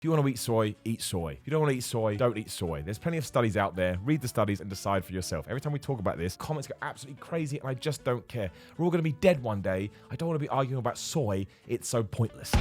If you want to eat soy, eat soy. If you don't want to eat soy, don't eat soy. There's plenty of studies out there. Read the studies and decide for yourself. Every time we talk about this, comments go absolutely crazy, and I just don't care. We're all going to be dead one day. I don't want to be arguing about soy. It's so pointless.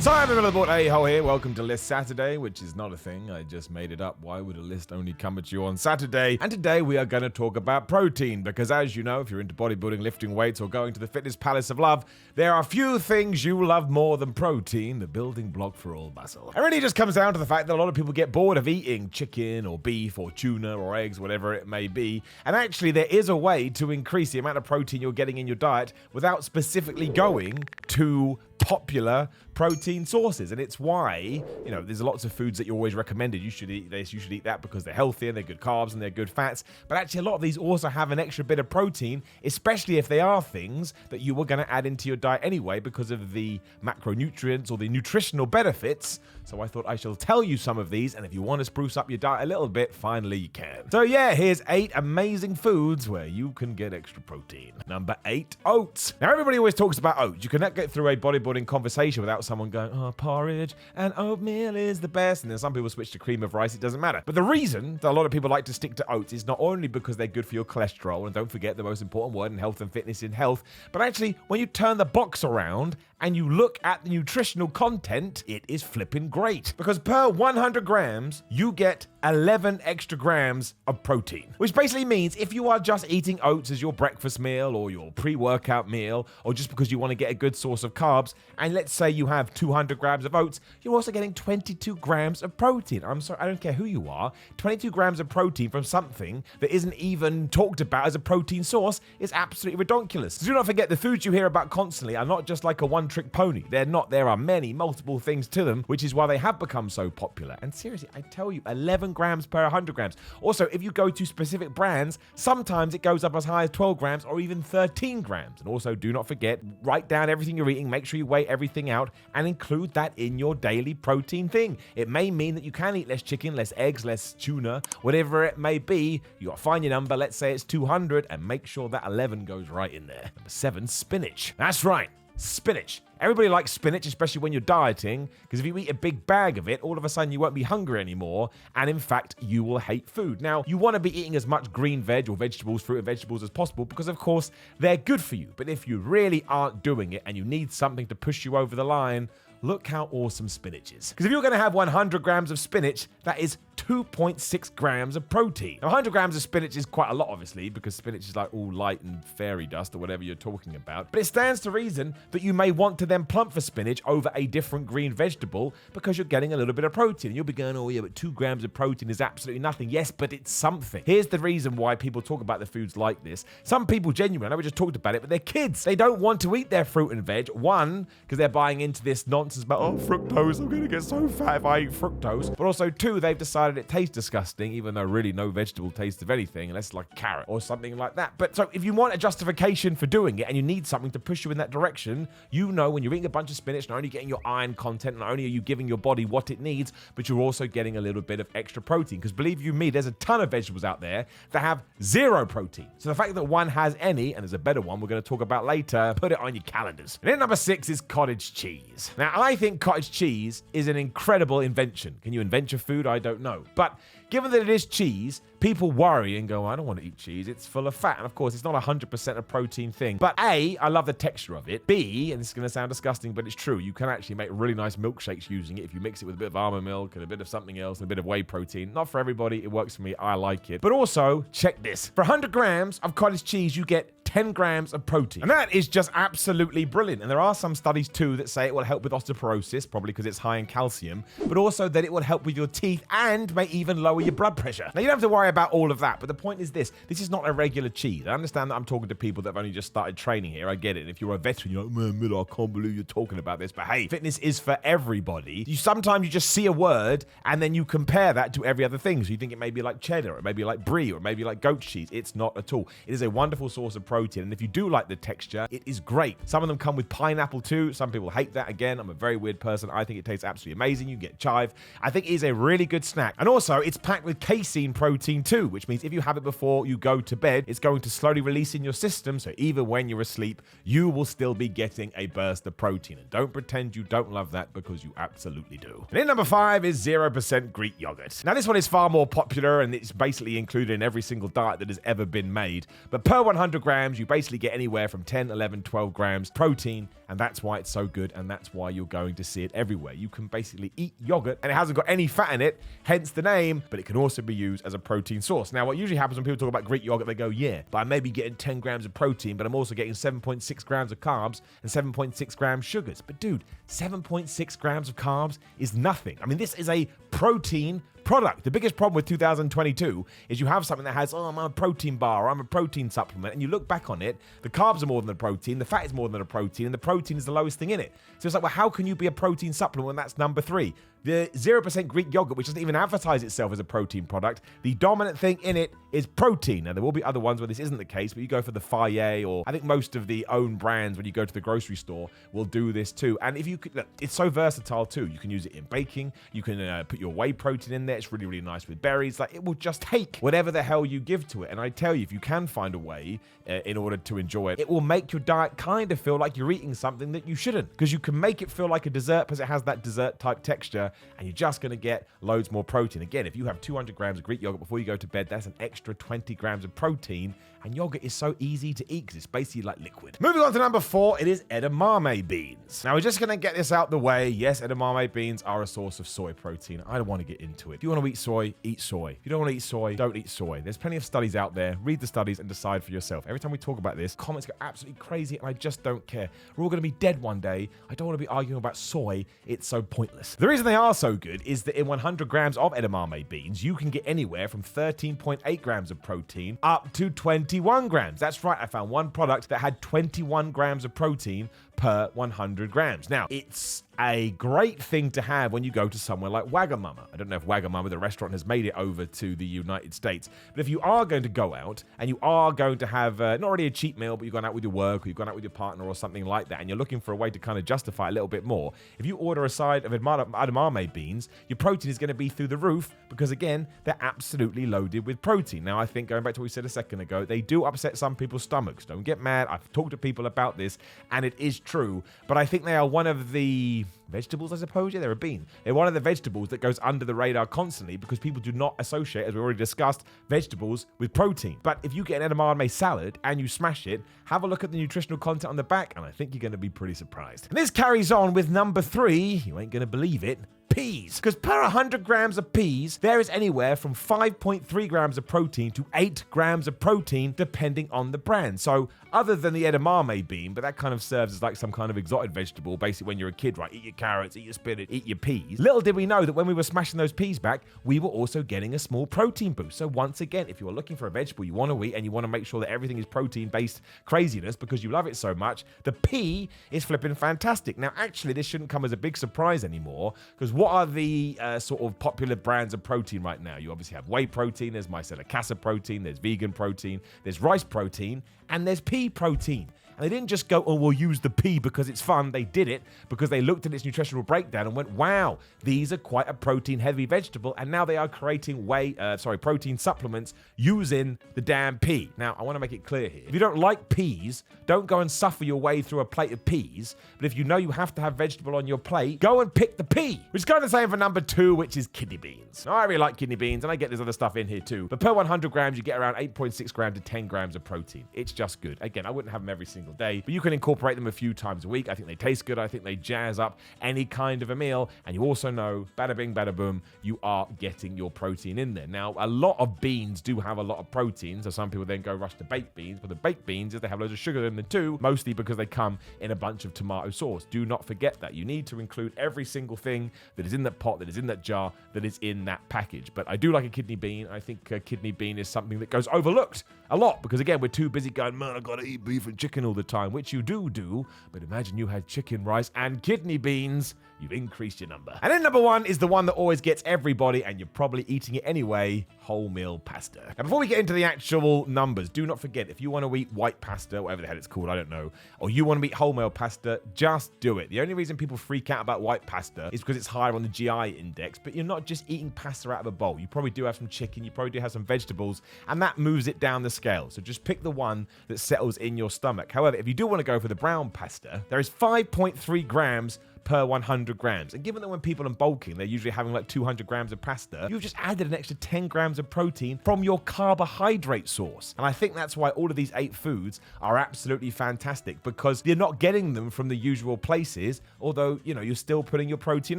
So I'm in the middle of the board, hey-ho here. Welcome to List Saturday, which is not a thing. I just made it up. Why would a list only come at you on Saturday? And today we are going to talk about protein, because as you know, if you're into bodybuilding, lifting weights, or going to the fitness palace of love, there are few things you love more than protein, the building block for all muscle. It really just comes down to the fact that a lot of people get bored of eating chicken or beef or tuna or eggs, whatever it may be. And actually, there is a way to increase the amount of protein you're getting in your diet without specifically going to popular protein sources. And it's why, there's lots of foods that you always recommended. You should eat this, you should eat that, because they're healthy and they're good carbs and they're good fats. But actually, a lot of these also have an extra bit of protein, especially if they are things that you were going to add into your diet anyway because of the macronutrients or the nutritional benefits. So I thought I shall tell you some of these, and if you want to spruce up your diet a little bit, finally you can. So yeah, here's 8 amazing foods where you can get extra protein. Number 8, oats. Now everybody always talks about oats. You cannot get through a bodybuilding conversation without someone going, oh, porridge and oatmeal is the best. And then some people switch to cream of rice, it doesn't matter. But the reason that a lot of people like to stick to oats is not only because they're good for your cholesterol, and don't forget the most important word in health and fitness in health, but actually when you turn the box around and you look at the nutritional content, it is flipping great. Because per 100 grams, you get 11 extra grams of protein. Which basically means if you are just eating oats as your breakfast meal or your pre-workout meal, or just because you want to get a good source of carbs, and let's say you have 200 grams of oats, you're also getting 22 grams of protein. I'm sorry, I don't care who you are. 22 grams of protein from something that isn't even talked about as a protein source is absolutely ridiculous. So do not forget, the foods you hear about constantly are not just like a one-trick pony. They're not. There are multiple things to them, which is why they have become so popular. And seriously, I tell you, 11 grams per 100 grams. Also, if you go to specific brands, sometimes it goes up as high as 12 grams or even 13 grams. And also, do not forget, write down everything you're eating, make sure you weigh everything out, and include that in your daily protein thing. It may mean that you can eat less chicken, less eggs, less tuna, whatever it may be. You got to find your number. Let's say it's 200, and make sure that 11 goes right in there. Number 7, spinach. That's right. Spinach. Everybody likes spinach, especially when you're dieting, because if you eat a big bag of it, all of a sudden you won't be hungry anymore, and in fact, you will hate food. Now, you want to be eating as much green veg or vegetables, fruit and vegetables as possible, because of course, they're good for you. But if you really aren't doing it and you need something to push you over the line, look how awesome spinach is. Because if you're going to have 100 grams of spinach, that is 2.6 grams of protein. Now, 100 grams of spinach is quite a lot, obviously, because spinach is like all light and fairy dust or whatever you're talking about. But it stands to reason that you may want to then plump for spinach over a different green vegetable because you're getting a little bit of protein. And you'll be going, oh yeah, but 2 grams of protein is absolutely nothing. Yes, but it's something. Here's the reason why people talk about the foods like this. Some people genuinely, I know we just talked about it, but they're kids. They don't want to eat their fruit and veg. One, because they're buying into this nonsense about, oh, fructose, I'm going to get so fat if I eat fructose. But also, 2, they've decided it tastes disgusting, even though really no vegetable tastes of anything, unless like carrot or something like that. But so if you want a justification for doing it and you need something to push you in that direction, when you're eating a bunch of spinach, not only getting your iron content, not only are you giving your body what it needs, but you're also getting a little bit of extra protein. Because believe you me, there's a ton of vegetables out there that have 0 protein. So the fact that one has any, and there's a better one we're going to talk about later, put it on your calendars. And then number 6 is cottage cheese. Now, I think cottage cheese is an incredible invention. Can you invent your food? I don't know. But given that it is cheese, people worry and go, I don't want to eat cheese. It's full of fat. And of course, it's not 100% a protein thing. But A, I love the texture of it. B, and this is going to sound disgusting, but it's true, you can actually make really nice milkshakes using it if you mix it with a bit of almond milk and a bit of something else and a bit of whey protein. Not for everybody. It works for me. I like it. But also, check this. For 100 grams of cottage cheese, you get 10 grams of protein. And that is just absolutely brilliant. And there are some studies too that say it will help with osteoporosis, probably because it's high in calcium, but also that it will help with your teeth and may even lower your blood pressure. Now, you don't have to worry about all of that, but the point is this is not a regular cheese. I understand that I'm talking to people that have only just started training here. I get it. And if you're a veteran, you're like, man, Miller, I can't believe you're talking about this. But hey, fitness is for everybody. Sometimes you just see a word and then you compare that to every other thing. So you think it may be like cheddar, or it may be like brie, or it may be like goat cheese. It's not at all. It is a wonderful source of protein. protein. And if you do like the texture, it is great. Some of them come with pineapple too. Some people hate that. Again, I'm a very weird person. I think it tastes absolutely amazing. You get chive. I think it is a really good snack. And also, it's packed with casein protein too, which means if you have it before you go to bed, it's going to slowly release in your system. So even when you're asleep, you will still be getting a burst of protein. And don't pretend you don't love that, because you absolutely do. And in number 5 is 0% Greek yogurt. Now, this one is far more popular, and it's basically included in every single diet that has ever been made. But per 100 grams, you basically get anywhere from 10, 11, 12 grams protein, and that's why it's so good, and that's why you're going to see it everywhere. You can basically eat yogurt, and it hasn't got any fat in it, hence the name, but it can also be used as a protein source. Now, what usually happens when people talk about Greek yogurt, they go, yeah, but I may be getting 10 grams of protein, but I'm also getting 7.6 grams of carbs and 7.6 grams sugars. But dude, 7.6 grams of carbs is nothing. I mean, this is a protein product. The biggest problem with 2022 is you have something that has, I'm a protein bar, or I'm a protein supplement, and you look back on it, the carbs are more than the protein, the fat is more than the protein, and the protein is the lowest thing in it. So it's like, well, how can you be a protein supplement when that's number 3? The 0% Greek yogurt, which doesn't even advertise itself as a protein product, the dominant thing in it is protein. Now, there will be other ones where this isn't the case, but you go for the Faye, or I think most of the own brands when you go to the grocery store will do this too. And if you could, look, it's so versatile too. You can use it in baking. You can put your whey protein in there. It's really, really nice with berries. Like, it will just take whatever the hell you give to it. And I tell you, if you can find a way in order to enjoy it, it will make your diet kind of feel like you're eating something that you shouldn't, because you can make it feel like a dessert because it has that dessert type texture, and you're just going to get loads more protein. Again, if you have 200 grams of Greek yogurt before you go to bed, that's an extra 20 grams of protein. And yogurt is so easy to eat because it's basically like liquid. Moving on to number 4, it is edamame beans. Now, we're just going to get this out the way. Yes, edamame beans are a source of soy protein. I don't want to get into it. If you want to eat soy, eat soy. If you don't want to eat soy, don't eat soy. There's plenty of studies out there. Read the studies and decide for yourself. Every time we talk about this, comments go absolutely crazy, and I just don't care. We're all going to be dead one day. I don't want to be arguing about soy. It's so pointless. The reason they are so good is that in 100 grams of edamame beans, you can get anywhere from 13.8 grams of protein up to 21 grams. That's right, I found one product that had 21 grams of protein per 100 grams. Now, it's a great thing to have when you go to somewhere like Wagamama. I don't know if Wagamama, the restaurant, has made it over to the United States, but if you are going to go out and you are going to have not already a cheap meal, but you've gone out with your work, or you've gone out with your partner or something like that, and you're looking for a way to kind of justify a little bit more, if you order a side of edamame beans, your protein is going to be through the roof, because again, they're absolutely loaded with protein. Now, I think, going back to what we said a second ago, they do upset some people's stomachs. Don't get mad. I've talked to people about this, and it is true, but I think they are one of the vegetables, I suppose. Yeah, they're a bean. They're one of the vegetables that goes under the radar constantly, because people do not associate, as we already discussed, vegetables with protein. But if you get an edamame salad and you smash it, have a look at the nutritional content on the back, and I think you're going to be pretty surprised. And this carries on with number 3. You ain't going to believe it. Peas. Because per 100 grams of peas, there is anywhere from 5.3 grams of protein to 8 grams of protein, depending on the brand. So, other than the edamame bean, but that kind of serves as like some kind of exotic vegetable, basically when you're a kid, right? Eat your carrots, eat your spinach, eat your peas. Little did we know that when we were smashing those peas back, we were also getting a small protein boost. So once again, if you're looking for a vegetable you want to eat and you want to make sure that everything is protein-based craziness because you love it so much, the pea is flipping fantastic. Now, actually, this shouldn't come as a big surprise anymore, because what are the sort of popular brands of protein right now? You obviously have whey protein, there's micellar casa protein, there's vegan protein, there's rice protein, and there's pea protein. And they didn't just go, oh, we'll use the pea because it's fun. They did it because they looked at its nutritional breakdown and went, wow, these are quite a protein-heavy vegetable. And now they are creating protein supplements using the damn pea. Now, I want to make it clear here. If you don't like peas, don't go and suffer your way through a plate of peas. But if you know you have to have vegetable on your plate, go and pick the pea. Which is kind of the same for number 2, which is kidney beans. Now, I really like kidney beans, and I get this other stuff in here too. But per 100 grams, you get around 8.6 grams to 10 grams of protein. It's just good. Again, I wouldn't have them every single day, but you can incorporate them a few times a week. I think they taste good. I think they jazz up any kind of a meal. And you also know, bada bing, bada boom, you are getting your protein in there. Now, a lot of beans do have a lot of protein, so some people then go rush to baked beans, but the baked beans, they have loads of sugar in them too, mostly because they come in a bunch of tomato sauce. Do not forget that. You need to include every single thing that is in that pot, that is in that jar, that is in that package. But I do like a kidney bean. I think a kidney bean is something that goes overlooked a lot, because again, we're too busy going, man, I gotta eat beef and chicken all the time, which you do, but imagine you had chicken, rice, and kidney beans. You've increased your number. And then number 1 is the one that always gets everybody, and you're probably eating it anyway, wholemeal pasta. Now, before we get into the actual numbers, do not forget, if you want to eat white pasta, whatever the hell it's called, I don't know, or you want to eat wholemeal pasta, just do it. The only reason people freak out about white pasta is because it's higher on the GI index, but you're not just eating pasta out of a bowl. You probably do have some chicken, you probably do have some vegetables, and that moves it down the scale. So just pick the one that settles in your stomach. However, if you do want to go for the brown pasta, there is 5.3 grams per 100 grams. And given that when people are bulking, they're usually having like 200 grams of pasta, you've just added an extra 10 grams of protein from your carbohydrate source. And I think that's why all of these 8 foods are absolutely fantastic, because you're not getting them from the usual places, although, you know, you're still putting your protein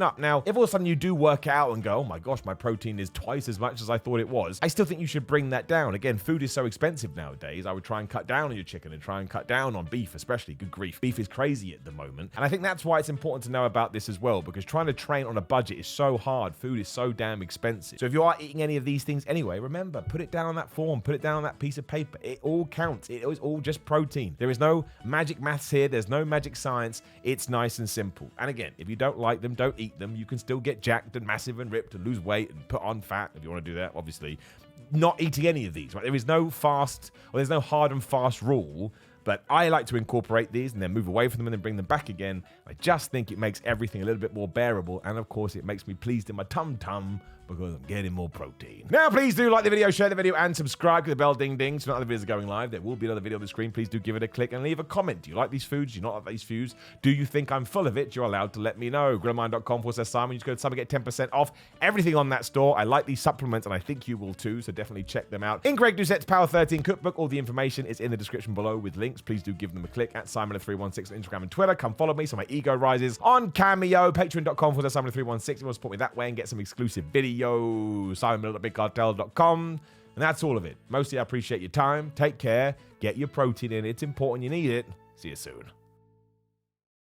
up. Now, if all of a sudden you do work out and go, oh my gosh, my protein is twice as much as I thought it was, I still think you should bring that down. Again, food is so expensive nowadays. I would try and cut down on your chicken and try and cut down on beef, especially. Good grief. Beef is crazy at the moment. And I think that's why it's important to know about this as well, because trying to train on a budget is so hard. Food is so damn expensive. So if you are eating any of these things anyway, remember, put it down on that form, put it down on that piece of paper. It all counts. It is all just protein. There is no magic maths here. There's no magic science. It's nice and simple. And again, if you don't like them, don't eat them. You can still get jacked and massive and ripped and lose weight and put on fat if you want to do that, obviously. Not eating any of these, right? There is no fast, or there's no hard and fast rule. But I like to incorporate these and then move away from them and then bring them back again. I just think it makes everything a little bit more bearable. And of course, it makes me pleased in my tum-tum because I'm getting more protein. Now, please do like the video, share the video, and subscribe to the bell ding ding so when other videos are going live. There will be another video on the screen. Please do give it a click and leave a comment. Do you like these foods? Do you not like these foods? Do you think I'm full of it? You're allowed to let me know. grillmine.com/Simon. You just go to Simon, get 10% off everything on that store. I like these supplements, and I think you will too, so definitely check them out. In Greg Doucette's Power 13 cookbook, all the information is in the description below with links. Please do give them a click at Simon316 on Instagram and Twitter. Come follow me so my ego rises on Cameo. Patreon.com/Simon316. If you want to support me that way and get some exclusive videos, SimonMiller.BigCartel.com. And that's all of it. Mostly I appreciate your time. Take care. Get your protein in. It's important you need it. See you soon.